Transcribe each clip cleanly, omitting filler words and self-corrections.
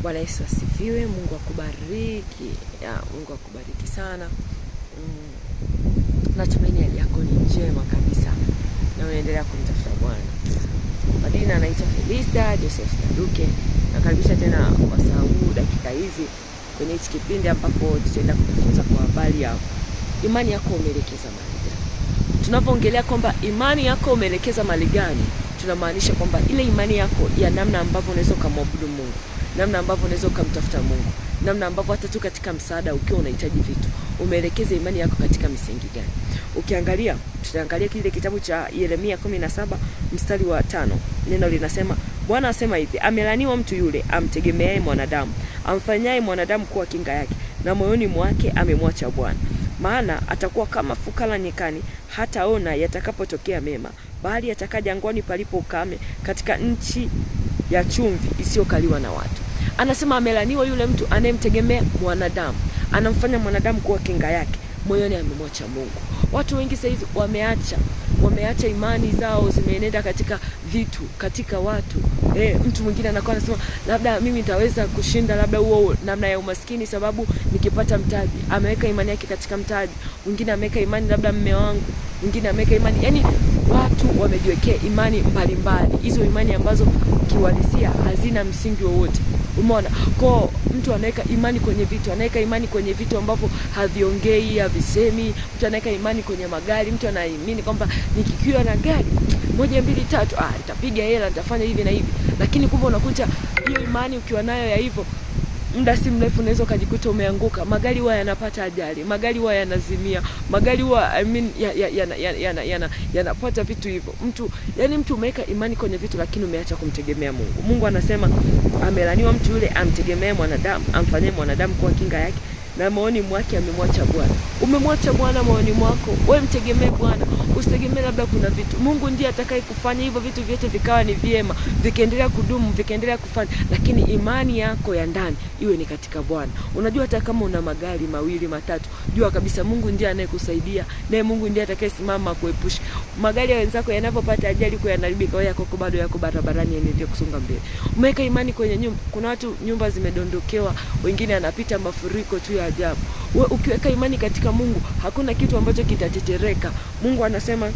Bwana Yesu asifiwe. Mungu akubariki. Mungu akubariki sana. Natumaini hali yako ni njema kabisa na unaendelea kumtafuta Bwana. Majina anaitwa Felista Joseph Naduke. Nakaribisha tena kwa saa dakika hizi kwenye hiki kipindi ambapo tutaenda kujifunza kwa habari ya imani yako umeelekeza mahali gani. Tunapoongelea kwamba imani yako umeelekeza mahali gani, tunamaanisha kwamba ile imani yako ya namna ambavyo unaweza kumwabudu Mungu, namna ambavyo unaweza kumtafuta Mungu, namna ambavyo hata tu katika msaada ukiwa unahitaji vitu, umeelekeza imani yako katika misingi gani. Ukiangalia, tutaangalia kile kitabu cha Yeremia 17 mstari wa 5. Neno linasema, Bwana asema hivi, amelaniwa mtu yule amtegemeaye mwanadamu, amfanyaye mwanadamu kuwa kinga yake, na moyoni mwake amemwacha Bwana. Maana atakuwa kama fukara nyikani, hataona yatakapotokea mema, bali atakaa jangwani palipo ukame, katika nchi ya chumvi isiyokaliwa na watu. Anasema amelaniwa yule mtu anayemtegemea mwanadamu, anamfanya mwanadamu kuwa kinga yake, moyoni amemwacha Mungu. Watu wengi sasa hivi wameacha imani zao, zimeenenda katika vitu, katika watu. Mtu mwingine anakuwa anasema labda mimi nitaweza kushinda labda huo namna ya umaskini sababu nikipata mtaji. Ameweka imani yake katika mtaji. Mwingine ameweka imani labda mume wangu, mwingine ameweka imani, yani watu wamejiwekea imani mbalimbali. Hizo imani ambazo kiuhalisia hazina msingi wowote. Umeona? Kwa mtu anaweka imani kwenye vitu, anaweka imani kwenye vitu ambavyo haviongei, havisemi. Mtu anaweka imani kwenye magari, mtu anaamini kwamba nikikiwa na gari 1 2 3 nitapiga hela, nitafanya hivi na hivi. Lakini kumbe unakuta hiyo imani ukiwa nayo ya hivyo, muda si mrefu unaweza kujikuta umeanguka. Magari huwa yanapata ajali, magari huwa yanazimia, magari huwa yanapata vitu hivyo. Mtu umeweka imani kwenye vitu lakini umeacha kumtegemea Mungu. Mungu anasema amelaniwa mtu yule amtegemea mwanadamu, amfanyaye mwanadamu kuwa kinga yake, na moyoni mwake amemwacha Bwana. Umemwacha Bwana moyoni mwako, wewe mtegemee Bwana. Usitegemee labda kuna vitu. Mungu ndiye atakaye kufanya hivyo vitu vyote vikawa ni vyema, vikaendelea kudumu, vikaendelea kufanya, lakini imani yako ya ndani iwe ni katika Bwana. Unajua hata kama una magari 2 3, jua kabisa Mungu ndiye anayekusaidia, naye Mungu ndiye atakayesimama kuepusha magari ya wenzako yanapopata ajali kwa yanaribika, wewe yako bado yako barabarani yanaendelea kusonga mbele. Umeweka imani kwenye nyumba. Kuna watu nyumba zimedondokewa, wengine anapita mafuriko tu ya ajabu. Wewe ukiweka imani katika Mungu, hakuna kitu ambacho kitatetereka. Mungu anasema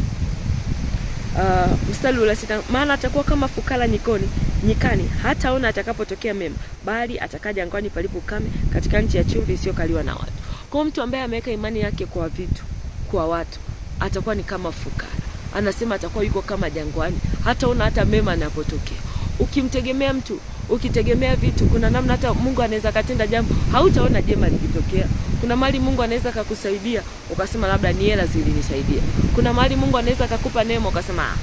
mstari wa 6, maana atakuwa kama fukara nyikani, hataona atakapotokea mema, bali atakaa jangwani palipo ukame, katika nchi ya chumvi isiyokaliwa na watu. Kwa mtu ambaye ameweka imani yake kwa vitu, kwa watu, atakuwa ni kama fukara. Anasema atakuwa yuko kama jangwani, hataona hata mema yanapotokea. Ukimtegemea mtu, ukitegemea vitu, kuna namna hata Mungu anaweza katenda jambo hautaona jema likitokea. Kuna mahali Mungu anaweza kukusaidia ukasema labda ni hela zilinisaidia. Kuna mahali Mungu anaweza kukupa neema ukasema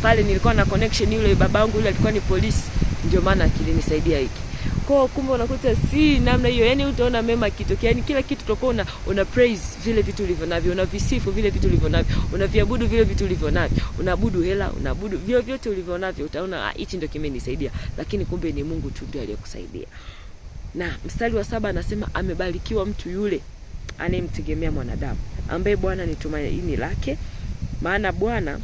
pale nilikuwa na connection, yule babangu yule alikuwa ni polisi, ndio maana kilinisaidia hiki. Kwa kumbe unakuta si namna hiyo. Yani utaona mema kitokea. Yani kila kitu utakuwa una praise vile vitu ulivyo navyo, unavisifu vile vitu ulivyo navyo, unaviabudu vile vitu ulivyo navyo, unaabudu hela, unaabudu vile vyote ulivyo navyo. Utaona hichi ndio kimenisaidia, lakini kumbe ni Mungu tu ndiye aliyekusaidia. Na mstari wa 7 anasema amebarikiwa mtu yule anayemtegemea mwanadamu, ambaye Bwana ni tumaini lake. Maana Bwana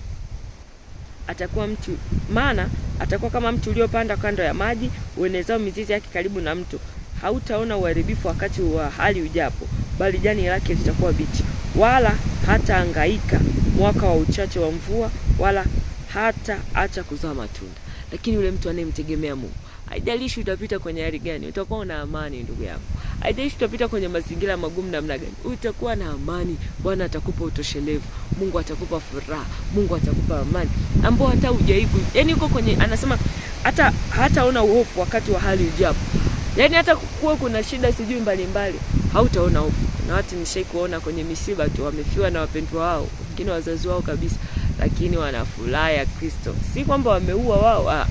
atakuwa kama mtu uliopanda kando ya maji, uenezao mizizi yake karibu na mto. Hautaona uharibifu wakati wa hali ujapo, bali jani lake litakuwa bichi, wala hatahangaika mwaka wa uchache wa mvua, wala hata acha kuzaa matunda. Lakini yule mtu anayemtegemea Mungu, haijalishi utapita kwenye hali gani, utakuwa na amani ndugu yangu. Haijalishi utapita kwenye mazingira magumu namna gani, utakuwa na amani. Bwana atakupa utoshelevu, Mungu atakupa furaha, Mungu atakupa amani ambao hata hujaiku. Yani uko kwenye, anasema hataona hofu wakati wa hali ujapo. Yani hata kuwa kuna shida sijui mbalimbali, hautaona hofu. Na watu nishaikuona kwenye misiba tu, wamefiwa na wapendwa wao, wengine wazazi wao kabisa, lakini wana furaha ya Kristo. Si kwamba wameua wao,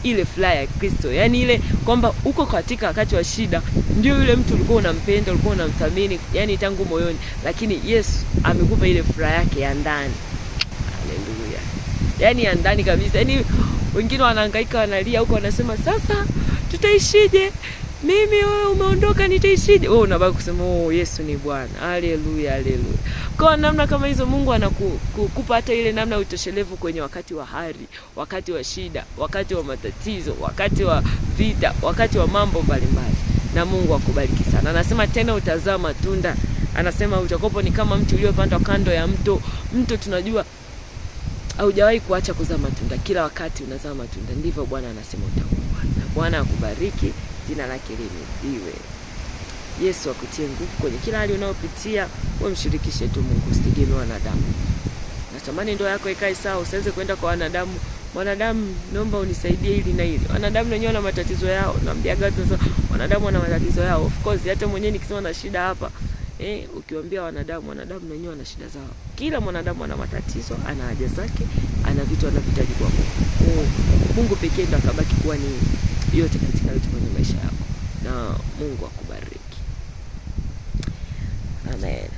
ile furaha ya Kristo. Yani ile kwamba uko katika wakati wa shida, ndio yule mtu ulikuwa unampenda, ulikuwa unamthamini, yani tangu moyoni, lakini Yesu amekupa ile furaha yake ya ndani. Haleluya. Yani ya ndani kabisa. Yani wengine wanahangaika, wanalia huko, wanasema sasa tutaishije? mimi wewe umeondoka nitaishije? Wewe unabaki kusema oh Yesu ni Bwana. Haleluya, haleluya. Kwa namna kama hizo Mungu anakupa hata ile namna ya utoshelevu kwenye wakati wa hari, wakati wa shida, wakati wa matatizo, wakati wa vita, wakati wa mambo mbalimbali. Na Mungu akubariki sana. Anasema tena utazaa matunda. Anasema utakopo ni kama mti uliopandwa kando ya mto. Mto tunajua haujawahi kuacha kuzaa matunda. Kila wakati unazaa matunda. Ndivyo Bwana anasema utakuwa. Na Bwana akubariki, jina lake lihimidiwe. Yesu akutie nguvu kwenye kila hali unayopitia. Wewe mshirikishe tu Mungu, usitegemee wanadamu. Natamani ndoa yako ikae sawa, usianze kwenda kwa wanadamu. Wanadamu naomba unisaidie hili na hili. Wanadamu wenyewe wana matatizo yao. Naambiaga tu sasa wanadamu wana matatizo yao. Of course hata mwenyewe nikisema na shida hapa, ukiwaambia wanadamu wenyewe wana shida zao. Kila mwanadamu ana matatizo, ana haja zake, ana vitu anavyohitaji kwa Mungu. Mungu pekee ndo akabaki kuwa ni yote katika yote kwenye maisha yako. Na Mungu akubariki. Amen.